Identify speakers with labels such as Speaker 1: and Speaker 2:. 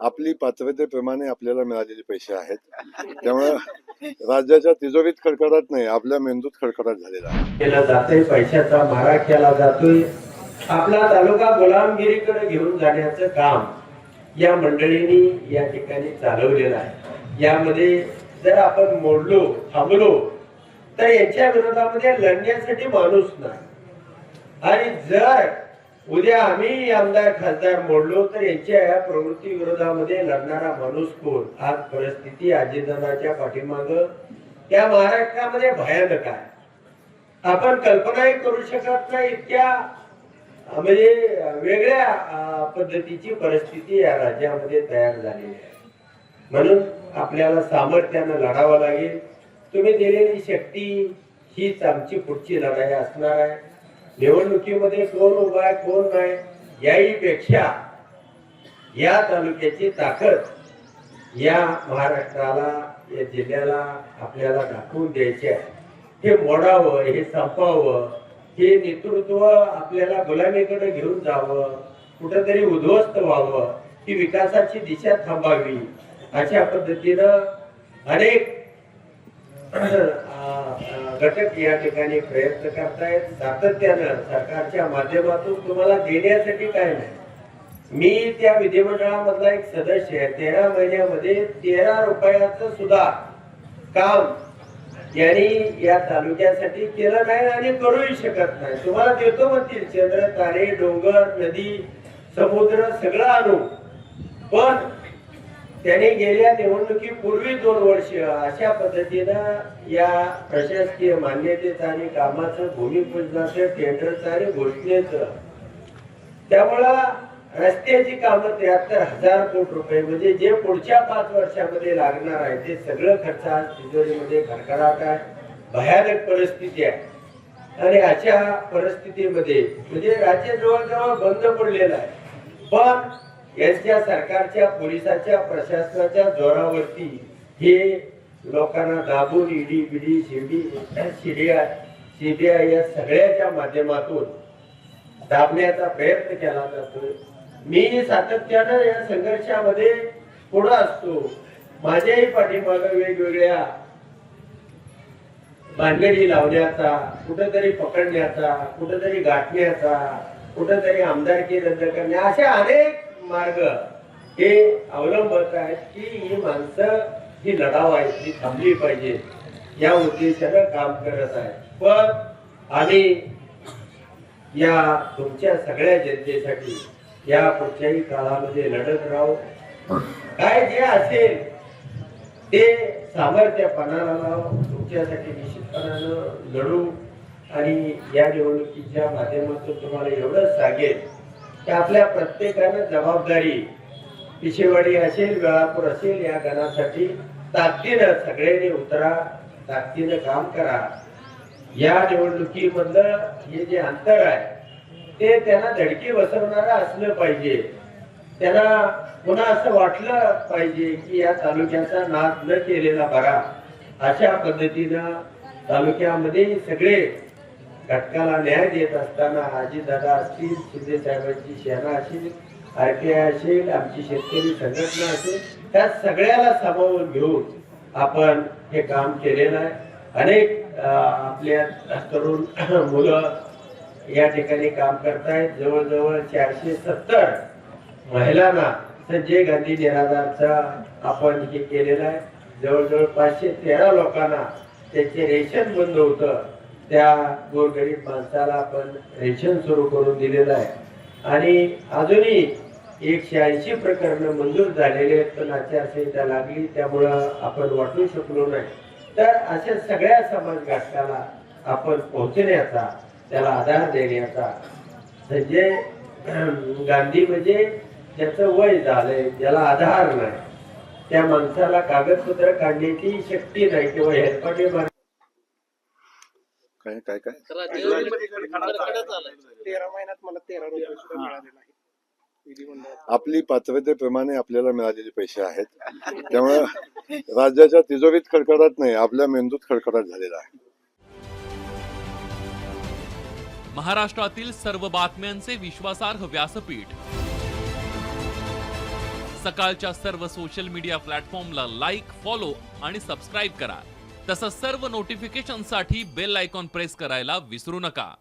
Speaker 1: आपली पात्रतेप्रमाणे आपल्याला मिळालेले पैसे आहेत. त्यामुळे राज्याच्या तिजोरीत खडखडाट नाही, आपल्या मेंदूत खडखडाट झालेला आहे.
Speaker 2: केला जातोय, पैशाचा मारा केला जातोय. आपला तालुका गुलामगिरीकडे घेऊन जाण्याचं काम या मंडळींनी या ठिकाणी चालवलेलं आहे. यामध्ये जर आपण मोडलो थांबलो तर यांच्या विरोधामध्ये लढण्यासाठी माणूस नाही, आणि जर उद्या आम्ही आमदार खासदार मोडलो तर यांच्या या प्रवृत्ती विरोधामध्ये लढणारा माणूस कोण? आज परिस्थिती अजितदादाच्या पाठीमाग या महाराष्ट्रामध्ये भयानक आहे. आपण कल्पनाही करू शकत नाही इतक्या म्हणजे वेगळ्या पद्धतीची परिस्थिती या राज्यामध्ये तयार झालेली आहे. म्हणून आपल्याला सामर्थ्यानं लढावं लागेल. तुम्ही दिलेली शक्ती हीच आमची पुढची लढाई असणार आहे. निवडणुकीमध्ये कोण उभा आहे कोण नाही याही पेक्षा या तालुक्याची ताकद या महाराष्ट्राला या जिल्ह्याला आपल्याला दाखवून द्यायची आहे. हे मोडावं, हे संपावं, हे नेतृत्व आपल्याला गुलामीकडे घेऊन जावं, कुठंतरी उद्ध्वस्त व्हावं, ही विकासाची दिशा थांबावी, अशा पद्धतीनं अनेक घटक या ठिकाणी प्रयत्न करतायत. सातत्यानं सरकारच्या माध्यमातून तुम्हाला देण्यासाठी काय नाही. मी त्या विधिमंडळामधला एक सदस्य आहे. 13 महिन्यामध्ये 13 रुपयाचं सुद्धा काम यांनी या तालुक्यासाठी केलं नाही आणि करूही शकत नाही. तुम्हाला देतो म्हणतील चंद्र तारे डोंगर नदी समुद्र सगळं आणू, पण त्यांनी गेल्या निवडणुकीपूर्वी 2 वर्ष अशा पद्धतीनं या प्रशासकीय मान्यतेचं आणि कामाचं भूमिपूजनाचं टेंडरचं आणि घोषणेचं, त्यामुळं रस्त्याची कामं 73,000 कोटी रुपये म्हणजे जे पुढच्या 5 वर्षामध्ये लागणार आहे ते सगळं खर्च आज तिजोरीमध्ये खडखडाट आहे. भयानक परिस्थिती आहे आणि अशा परिस्थितीमध्ये म्हणजे राज्य जवळजवळ बंद पडलेलं आहे. पण यांच्या सरकारच्या पोलिसाच्या प्रशासनाच्या जोरावरती हे लोकांना दाबून ईडी बिडी सीबीआय या सगळ्याच्या माध्यमातून दाबण्याचा प्रयत्न केला जातोय. मी सातत्यानं या संघर्षामध्ये पुढे असतो. माझ्याही पाठीमागे वेगवेगळ्या भानगडी लावण्याचा, कुठेतरी पकडण्याचा, कुठेतरी गाठण्याचा, कुठेतरी आमदारकी रद्द करण्या, अशा अनेक मार्ग हे अवलंबत आहेत की ही माणसं ही लढाव आहेत, ही थांबली पाहिजे या उद्देशानं काम करत आहेत. पण आम्ही या तुमच्या सगळ्या जनतेसाठी या पुढच्याही काळामध्ये लढत राहू. काय जे असेल ते सामर्थ्यपणानं लावू, तुमच्यासाठी निश्चितपणानं लढू. आणि या निवडणुकीच्या माध्यमातून तुम्हाला एवढंच सांगेल की आपल्या प्रत्येकानं जबाबदारी, पिशेवाडी असेल वेळापूर असेल, या गणासाठी ताकदीनं सगळ्यांनी उतरा, ताकदीनं काम करा. या निवडणुकीमधलं हे जे अंतर आहे ते त्यांना धडकी बसवणारं असलं पाहिजे. त्यांना पुन्हा असं वाटलं पाहिजे की या तालुक्याचा नाद न केलेला बरा. अशा पद्धतीनं तालुक्यामध्ये सगळे घटकाला न्याय देत असताना अजितदादा असतील, शिंदे साहेबांची सेना असेल, RPI असेल, आमची शेतकरी संघटना असेल, त्या सगळ्याला सामावून घेऊन आपण हे काम केलेलं आहे. अनेक आपल्या तरुण मुलं या ठिकाणी काम करतायत. जवळजवळ 470 महिलांना संजय गांधी निराधारचा आपण हे केलेलं आहे. जवळजवळ 513 लोकांना त्याचे रेशन बंद होतं, त्या गोरगरीब माणसाला आपण रेशन सुरू करून दिलेलं आहे. आणि अजूनही 180 प्रकरणं मंजूर झालेले आहेत, पण आचारसंहिता लागली त्यामुळं आपण वाटू शकलो नाही. तर अशा सगळ्या समाज घटकाला आपण पोहोचण्याचा, त्याला आधार देण्याचा, संजय गांधी म्हणजे ज्याचं वय झालंय, ज्याला आधार नाही, त्या माणसाला कागदपत्र काढण्याची शक्ती नाही किंवा हेलपाटे मार
Speaker 1: काय काय काय
Speaker 3: 13 महिन्यात मला 13 रुपये सुद्धा मिळाले नाही विधिमंडळात.
Speaker 1: आपली पात्रतेप्रमाणे आपल्याला मिळालेले पैसे आहेत. त्यामुळे राज्याच्या तिजोरीत खडखडाट नाही, आपल्या मेंदूत खडखडाट झालेला आहे.
Speaker 4: महाराष्ट्रातील सर्व बातम्यांचे विश्वासार्ह व्यासपीठ सकाळच्या सर्व सोशल मीडिया प्लॅटफॉर्मला लाईक, फॉलो आणि सबस्क्राईब करा. तसंच सर्व नोटिफिकेशनसाठी बेल आयकॉन प्रेस करायला विसरू नका.